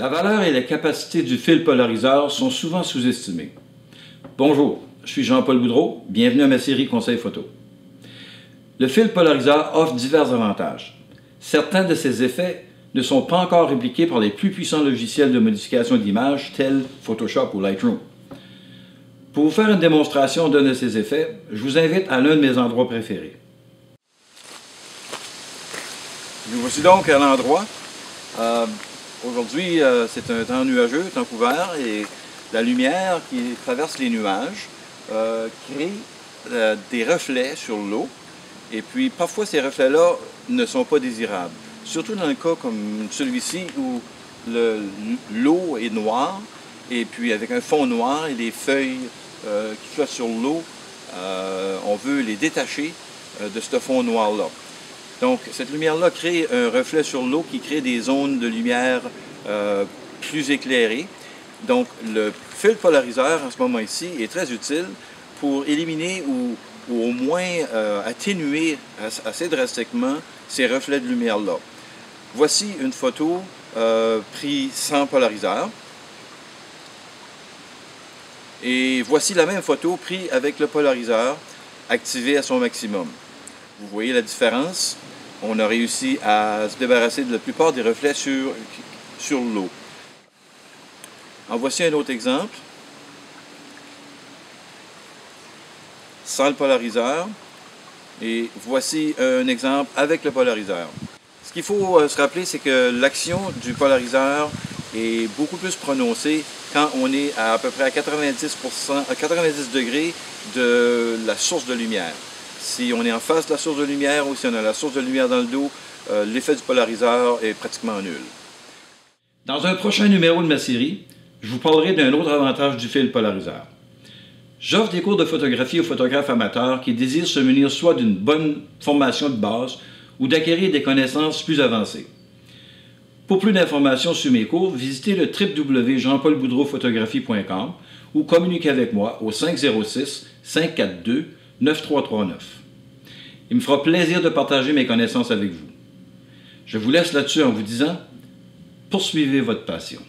La valeur et la capacité du fil polariseur sont souvent sous-estimées. Bonjour, je suis Jean-Paul Boudreau, bienvenue à ma série Conseils photo. Le fil polariseur offre divers avantages. Certains de ses effets ne sont pas encore répliqués par les plus puissants logiciels de modification d'image tels Photoshop ou Lightroom. Pour vous faire une démonstration d'un de ces effets, je vous invite à l'un de mes endroits préférés. Nous voici donc à l'endroit. Aujourd'hui, c'est un temps nuageux, temps couvert, et la lumière qui traverse les nuages crée des reflets sur l'eau. Et puis, parfois, ces reflets-là ne sont pas désirables. Surtout dans le cas comme celui-ci où l'eau est noire, et puis avec un fond noir et des feuilles qui flottent sur l'eau, on veut les détacher de ce fond noir-là. Donc, cette lumière-là crée un reflet sur l'eau qui crée des zones de lumière plus éclairées. Donc, le fil polariseur, en ce moment ici, est très utile pour éliminer ou au moins atténuer assez drastiquement ces reflets de lumière-là. Voici une photo prise sans polariseur. Et voici la même photo prise avec le polariseur activé à son maximum. Vous voyez la différence? On a réussi à se débarrasser de la plupart des reflets sur l'eau. En voici un autre exemple. Sans le polariseur. Et voici un exemple avec le polariseur. Ce qu'il faut se rappeler, c'est que l'action du polariseur est beaucoup plus prononcée quand on est à peu près à 90 degrés de la source de lumière. Si on est en face de la source de lumière ou si on a la source de lumière dans le dos, l'effet du polariseur est pratiquement nul. Dans un prochain numéro de ma série, je vous parlerai d'un autre avantage du fil polariseur. J'offre des cours de photographie aux photographes amateurs qui désirent se munir soit d'une bonne formation de base ou d'acquérir des connaissances plus avancées. Pour plus d'informations sur mes cours, visitez le www.jeanpaulboudreauphotographie.com ou communiquez avec moi au 506-542-9339. Il me fera plaisir de partager mes connaissances avec vous. Je vous laisse là-dessus en vous disant, poursuivez votre passion.